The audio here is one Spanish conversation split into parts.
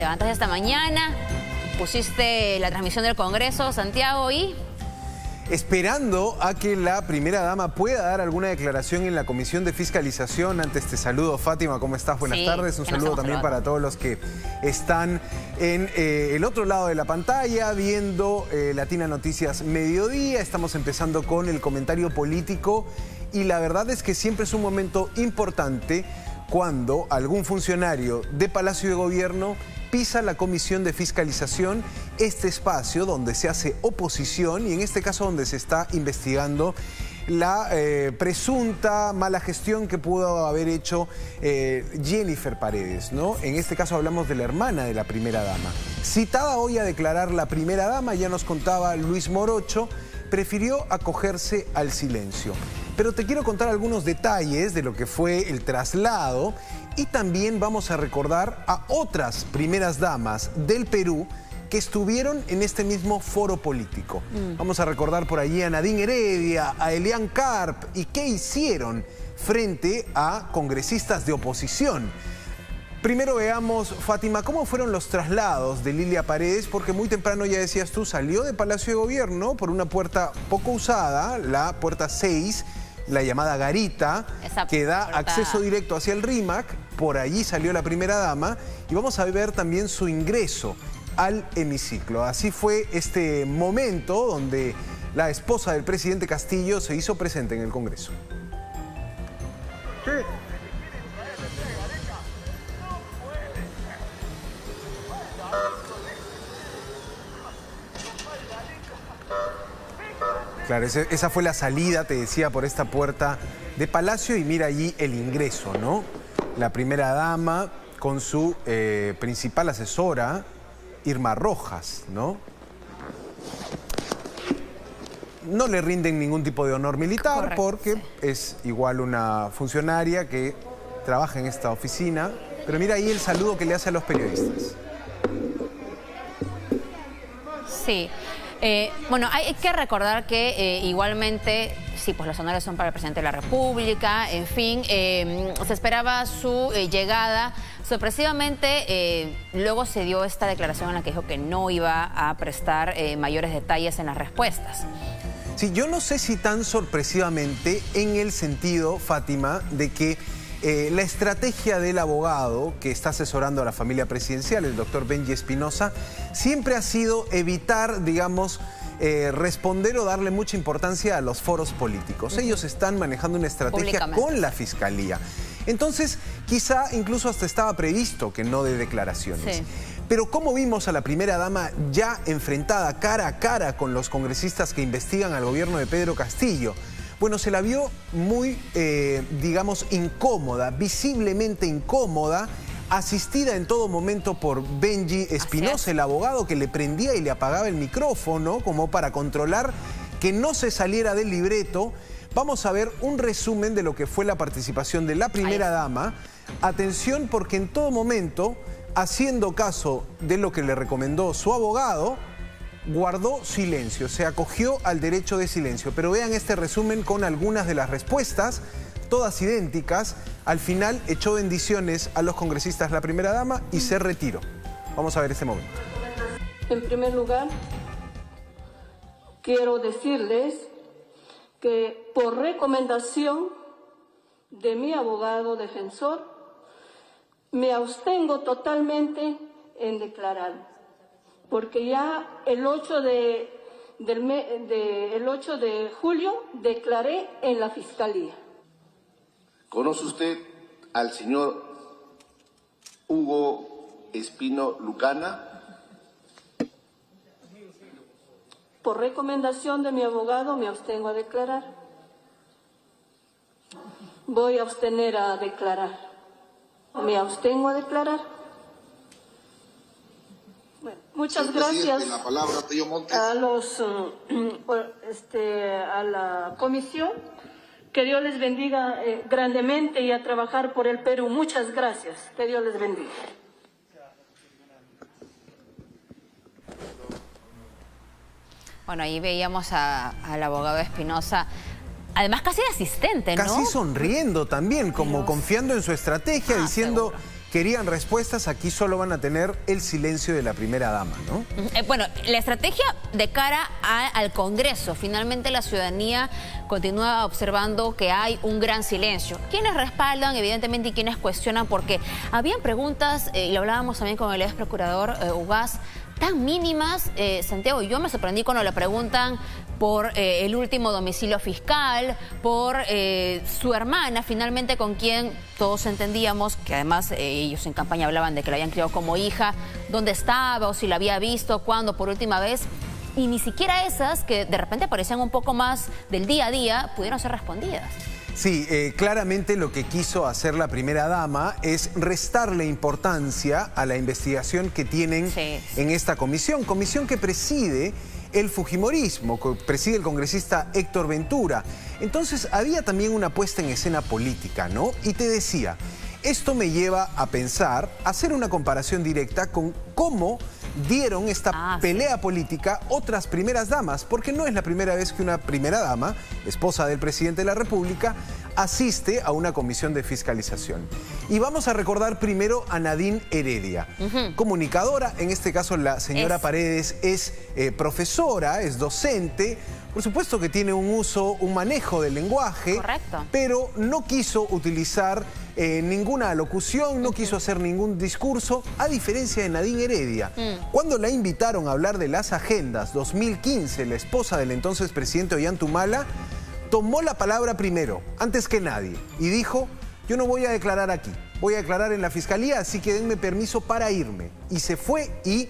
Levantaste esta mañana, pusiste la transmisión del Congreso, Santiago, y... Esperando a que la primera dama pueda dar alguna declaración en la Comisión de Fiscalización. Antes te saludo, Fátima, ¿cómo estás? Buenas tardes. Un saludo también para todos los que están en el otro lado de la pantalla viendo Latina Noticias Mediodía. Estamos empezando con el comentario político y la verdad es que siempre es un momento importante cuando algún funcionario de Palacio de Gobierno pisa la Comisión de Fiscalización, este espacio donde se hace oposición y en este caso donde se está investigando la presunta mala gestión que pudo haber hecho Jennifer Paredes, ¿no? En este caso hablamos de la hermana de la primera dama. Citada hoy a declarar la primera dama, ya nos contaba Luis Morocho, prefirió acogerse al silencio. Pero te quiero contar algunos detalles de lo que fue el traslado y también vamos a recordar a otras primeras damas del Perú que estuvieron en este mismo foro político. Vamos a recordar por allí a Nadine Heredia, a Elian Karp y qué hicieron frente a congresistas de oposición. Primero veamos, Fátima, cómo fueron los traslados de Lilia Paredes, porque muy temprano, ya decías tú, salió de Palacio de Gobierno por una puerta poco usada, la puerta 6, la llamada garita, que da acceso directo hacia el RIMAC. Por allí salió la primera dama y vamos a ver también su ingreso al hemiciclo. Así fue este momento donde la esposa del presidente Castillo se hizo presente en el Congreso. Sí. Claro, esa fue la salida, te decía, por esta puerta de Palacio y mira allí el ingreso, ¿no? La primera dama con su principal asesora, Irma Rojas, ¿no? No le rinden ningún tipo de honor militar. Correcto, porque sí, es igual una funcionaria que trabaja en esta oficina. Pero mira ahí el saludo que le hace a los periodistas. Sí. Bueno, hay que recordar que igualmente, sí, pues los honores son para el presidente de la República, en fin, se esperaba su llegada. Sorpresivamente, luego se dio esta declaración en la que dijo que no iba a prestar mayores detalles en las respuestas. Sí, yo no sé si tan sorpresivamente en el sentido, Fátima, de que la estrategia del abogado que está asesorando a la familia presidencial, el doctor Benji Espinosa, siempre ha sido evitar, digamos, responder o darle mucha importancia a los foros políticos. Ellos están manejando una estrategia con la Fiscalía. Entonces, quizá incluso hasta estaba previsto que no dé declaraciones. Sí. Pero ¿cómo vimos a la primera dama ya enfrentada cara a cara con los congresistas que investigan al gobierno de Pedro Castillo? Bueno, se la vio muy, digamos, incómoda, visiblemente incómoda, asistida en todo momento por Benji Espinosa, el abogado que le prendía y le apagaba el micrófono como para controlar que no se saliera del libreto. Vamos a ver un resumen de lo que fue la participación de la primera dama. Atención, porque en todo momento, haciendo caso de lo que le recomendó su abogado, guardó silencio, se acogió al derecho de silencio. Pero vean este resumen con algunas de las respuestas, todas idénticas. Al final echó bendiciones a los congresistas la primera dama y se retiró. Vamos a ver este momento. En primer lugar, quiero decirles que por recomendación de mi abogado defensor, me abstengo totalmente en declarar. Porque ya el 8 de julio declaré en la Fiscalía. ¿Conoce usted al señor Hugo Espino Lucana? Por recomendación de mi abogado me abstengo a declarar. Voy a abstener a declarar. Me abstengo a declarar. Bueno, muchas gracias a la comisión. Que Dios les bendiga grandemente y a trabajar por el Perú. Muchas gracias. Que Dios les bendiga. Bueno, ahí veíamos al abogado Espinosa Además casi de asistente, ¿no? Casi sonriendo también, como confiando en su estrategia, diciendo querían respuestas, aquí solo van a tener el silencio de la primera dama, ¿no? Bueno, la estrategia de cara al Congreso. Finalmente la ciudadanía continúa observando que hay un gran silencio. Quienes respaldan, evidentemente, y quienes cuestionan, porque habían preguntas, y lo hablábamos también con el ex procurador Ugaz, tan mínimas, Santiago, yo me sorprendí cuando le preguntan por el último domicilio fiscal, por su hermana, finalmente, con quien todos entendíamos, que además ellos en campaña hablaban de que la habían criado como hija, dónde estaba o si la había visto, cuándo por última vez, y ni siquiera esas, que de repente parecían un poco más del día a día, pudieron ser respondidas. Sí, claramente lo que quiso hacer la primera dama es restarle importancia a la investigación que tienen en esta comisión que preside el fujimorismo, preside el congresista Héctor Ventura. Entonces había también una puesta en escena política, ¿no? Y te decía, esto me lleva a pensar, a hacer una comparación directa con cómo dieron esta pelea política otras primeras damas, porque no es la primera vez que una primera dama, esposa del presidente de la República, asiste a una comisión de fiscalización. Y vamos a recordar primero a Nadine Heredia, comunicadora, en este caso la señora Paredes es profesora, es docente, por supuesto que tiene un manejo del lenguaje, pero no quiso utilizar ninguna alocución, no quiso hacer ningún discurso, a diferencia de Nadine Heredia. Cuando la invitaron a hablar de las agendas 2015, la esposa del entonces presidente Ollanta, tomó la palabra primero, antes que nadie, y dijo, yo no voy a declarar aquí, voy a declarar en la fiscalía, así que denme permiso para irme. Y se fue y,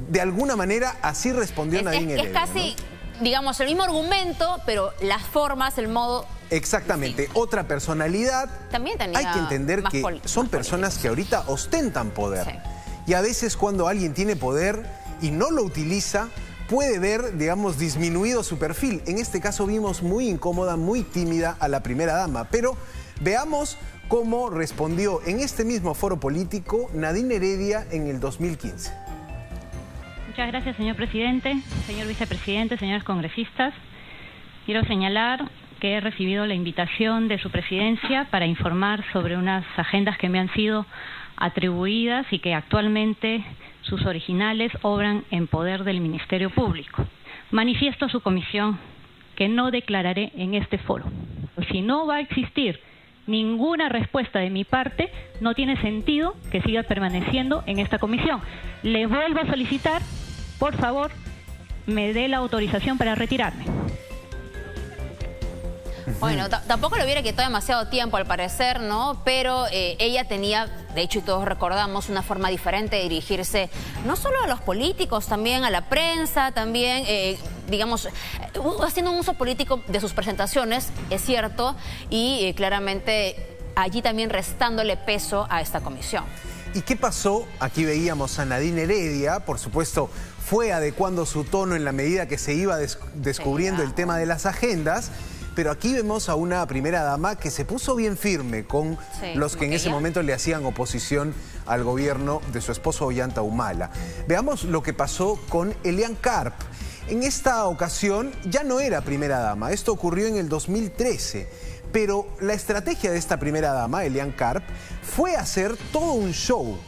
de alguna manera, así respondió Nadine Heredia. Es casi, digamos, el mismo argumento, pero las formas, el modo... Exactamente, otra personalidad. También tenía Hay que entender que son personas que ahorita ostentan poder. Y a veces cuando alguien tiene poder y no lo utiliza, puede ver, digamos, disminuido su perfil. En este caso vimos muy incómoda, muy tímida a la primera dama. Pero veamos cómo respondió en este mismo foro político Nadine Heredia en el 2015. Muchas gracias, señor presidente, señor vicepresidente, señores congresistas. Quiero señalar que he recibido la invitación de su presidencia para informar sobre unas agendas que me han sido atribuidas y que actualmente sus originales obran en poder del Ministerio Público. Manifiesto a su comisión que no declararé en este foro. Si no va a existir ninguna respuesta de mi parte, no tiene sentido que siga permaneciendo en esta comisión. Les vuelvo a solicitar, por favor, me dé la autorización para retirarme. Bueno, tampoco le hubiera quitado demasiado tiempo al parecer, ¿no? Pero ella tenía, de hecho, y todos recordamos, una forma diferente de dirigirse no solo a los políticos, también a la prensa, también, digamos, haciendo un uso político de sus presentaciones, es cierto, y claramente allí también restándole peso a esta comisión. ¿Y qué pasó? Aquí veíamos a Nadine Heredia, por supuesto, fue adecuando su tono en la medida que se iba descubriendo el tema de las agendas. Pero aquí vemos a una primera dama que se puso bien firme con los que en ese momento le hacían oposición al gobierno de su esposo Ollanta Humala. Veamos lo que pasó con Elian Karp. En esta ocasión ya no era primera dama, esto ocurrió en el 2013. Pero la estrategia de esta primera dama, Elian Karp, fue hacer todo un show.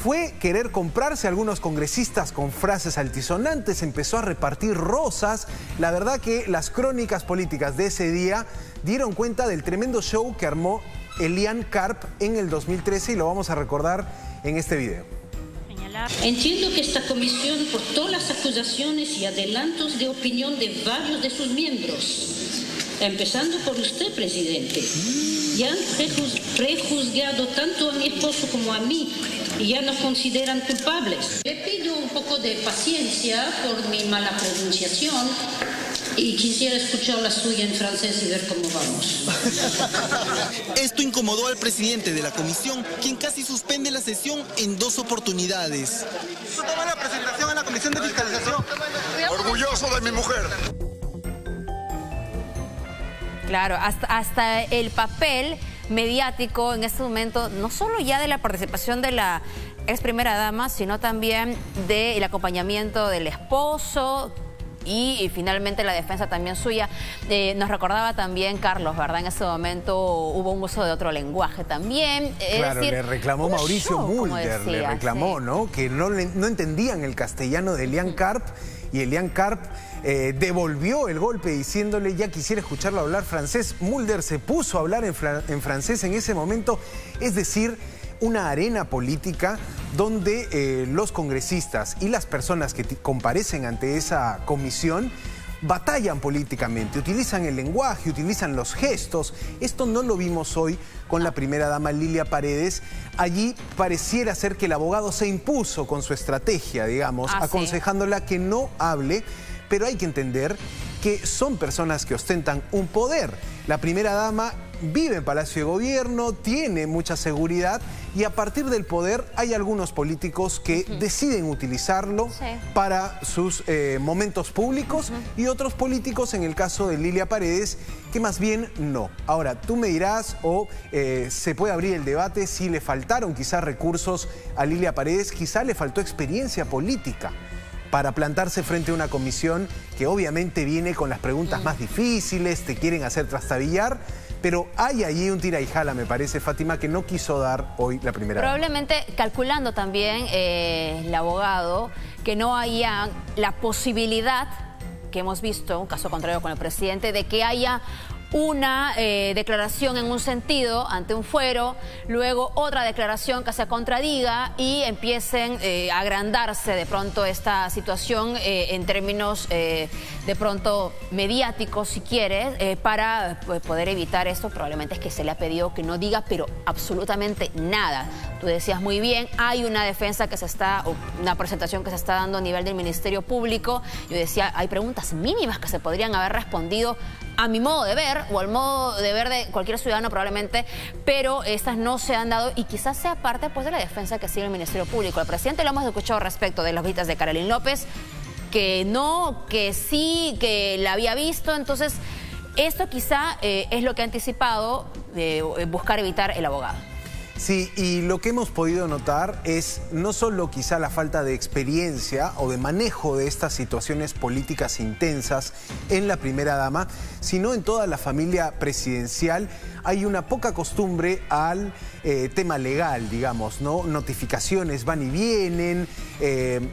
Fue querer comprarse a algunos congresistas con frases altisonantes, empezó a repartir rosas. La verdad que las crónicas políticas de ese día dieron cuenta del tremendo show que armó Elian Karp en el 2013 y lo vamos a recordar en este video. Entiendo que esta comisión, por todas las acusaciones y adelantos de opinión de varios de sus miembros, empezando por usted, presidente, ya han prejuzgado tanto a mi esposo como a mí y ya nos consideran culpables. Le pido un poco de paciencia por mi mala pronunciación y quisiera escuchar la suya en francés y ver cómo vamos. Esto incomodó al presidente de la comisión, quien casi suspende la sesión en 2 oportunidades. Toma la presentación en la comisión de fiscalización. Orgulloso de mi mujer. Claro, hasta el papel mediático en este momento, no solo ya de la participación de la ex primera dama, sino también del acompañamiento del esposo y finalmente la defensa también suya. Nos recordaba también Carlos, ¿verdad? En ese momento hubo un uso de otro lenguaje también. Claro, le reclamó Mauricio Mulder, le reclamó, sí, ¿no? Que no entendían el castellano de Elian Karp, y Elian Karp devolvió el golpe diciéndole ya quisiera escucharlo hablar francés. Mulder se puso a hablar en francés en ese momento, es decir, una arena política donde los congresistas y las personas que comparecen ante esa comisión batallan políticamente, utilizan el lenguaje, utilizan los gestos. Esto no lo vimos hoy con la primera dama Lilia Paredes. Allí pareciera ser que el abogado se impuso con su estrategia, digamos, aconsejándola que no hable, pero hay que entender que son personas que ostentan un poder. La primera dama vive en Palacio de Gobierno, tiene mucha seguridad y a partir del poder hay algunos políticos que deciden utilizarlo para sus momentos públicos y otros políticos, en el caso de Lilia Paredes, que más bien no. Ahora, tú me dirás se puede abrir el debate si le faltaron quizás recursos a Lilia Paredes, quizá le faltó experiencia política para plantarse frente a una comisión que obviamente viene con las preguntas más difíciles, te quieren hacer trastabillar, pero hay allí un tira y jala, me parece, Fátima, que no quiso dar hoy la primera. Probablemente calculando también el abogado que no haya la posibilidad, que hemos visto, un caso contrario con el presidente, de que haya una declaración en un sentido ante un fuero, luego otra declaración que se contradiga y empiecen a agrandarse de pronto esta situación en términos de pronto mediáticos, si quieres, para poder evitar esto. Probablemente es que se le ha pedido que no diga, pero absolutamente nada. Tú decías muy bien, hay una defensa que se está, una presentación que se está dando a nivel del Ministerio Público. Yo decía, hay preguntas mínimas que se podrían haber respondido a mi modo de ver, o al modo de ver de cualquier ciudadano probablemente, pero estas no se han dado y quizás sea parte pues de la defensa que sigue el Ministerio Público. El presidente lo hemos escuchado respecto de las visitas de Carolyn López, que no, que sí, que la había visto. Entonces, esto quizá es lo que ha anticipado buscar evitar el abogado. Sí, y lo que hemos podido notar es no solo quizá la falta de experiencia o de manejo de estas situaciones políticas intensas en la primera dama, sino en toda la familia presidencial hay una poca costumbre al tema legal, digamos, ¿no? Notificaciones van y vienen,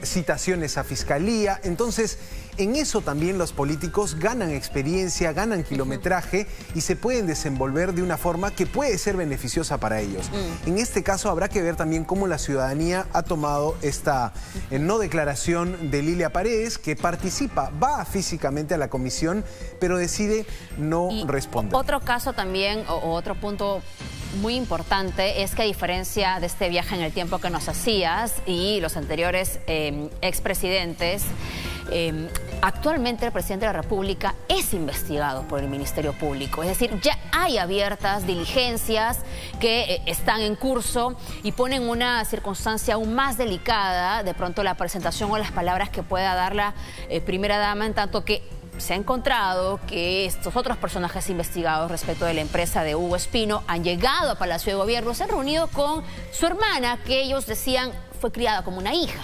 citaciones a fiscalía. Entonces, en eso también los políticos ganan experiencia, ganan kilometraje y se pueden desenvolver de una forma que puede ser beneficiosa para ellos. En este caso habrá que ver también cómo la ciudadanía ha tomado esta no declaración de Lilia Paredes, que participa, va físicamente a la comisión, pero decide no responder. Otro caso también, o otro punto muy importante, es que a diferencia de este viaje en el tiempo que nos hacías y los anteriores expresidentes, actualmente el presidente de la República es investigado por el Ministerio Público. Es decir, ya hay abiertas diligencias que están en curso y ponen una circunstancia aún más delicada, de pronto la presentación o las palabras que pueda dar la primera dama, en tanto que se ha encontrado que estos otros personajes investigados respecto de la empresa de Hugo Espino han llegado a Palacio de Gobierno, se han reunido con su hermana, que ellos decían fue criada como una hija.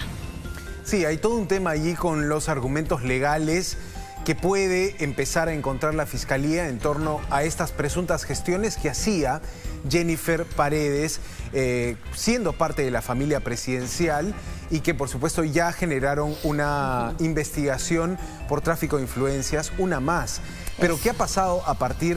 Sí, hay todo un tema allí con los argumentos legales que puede empezar a encontrar la Fiscalía en torno a estas presuntas gestiones que hacía Jennifer Paredes, siendo parte de la familia presidencial, y que por supuesto ya generaron una investigación por tráfico de influencias, una más. Pero ¿qué ha pasado a partir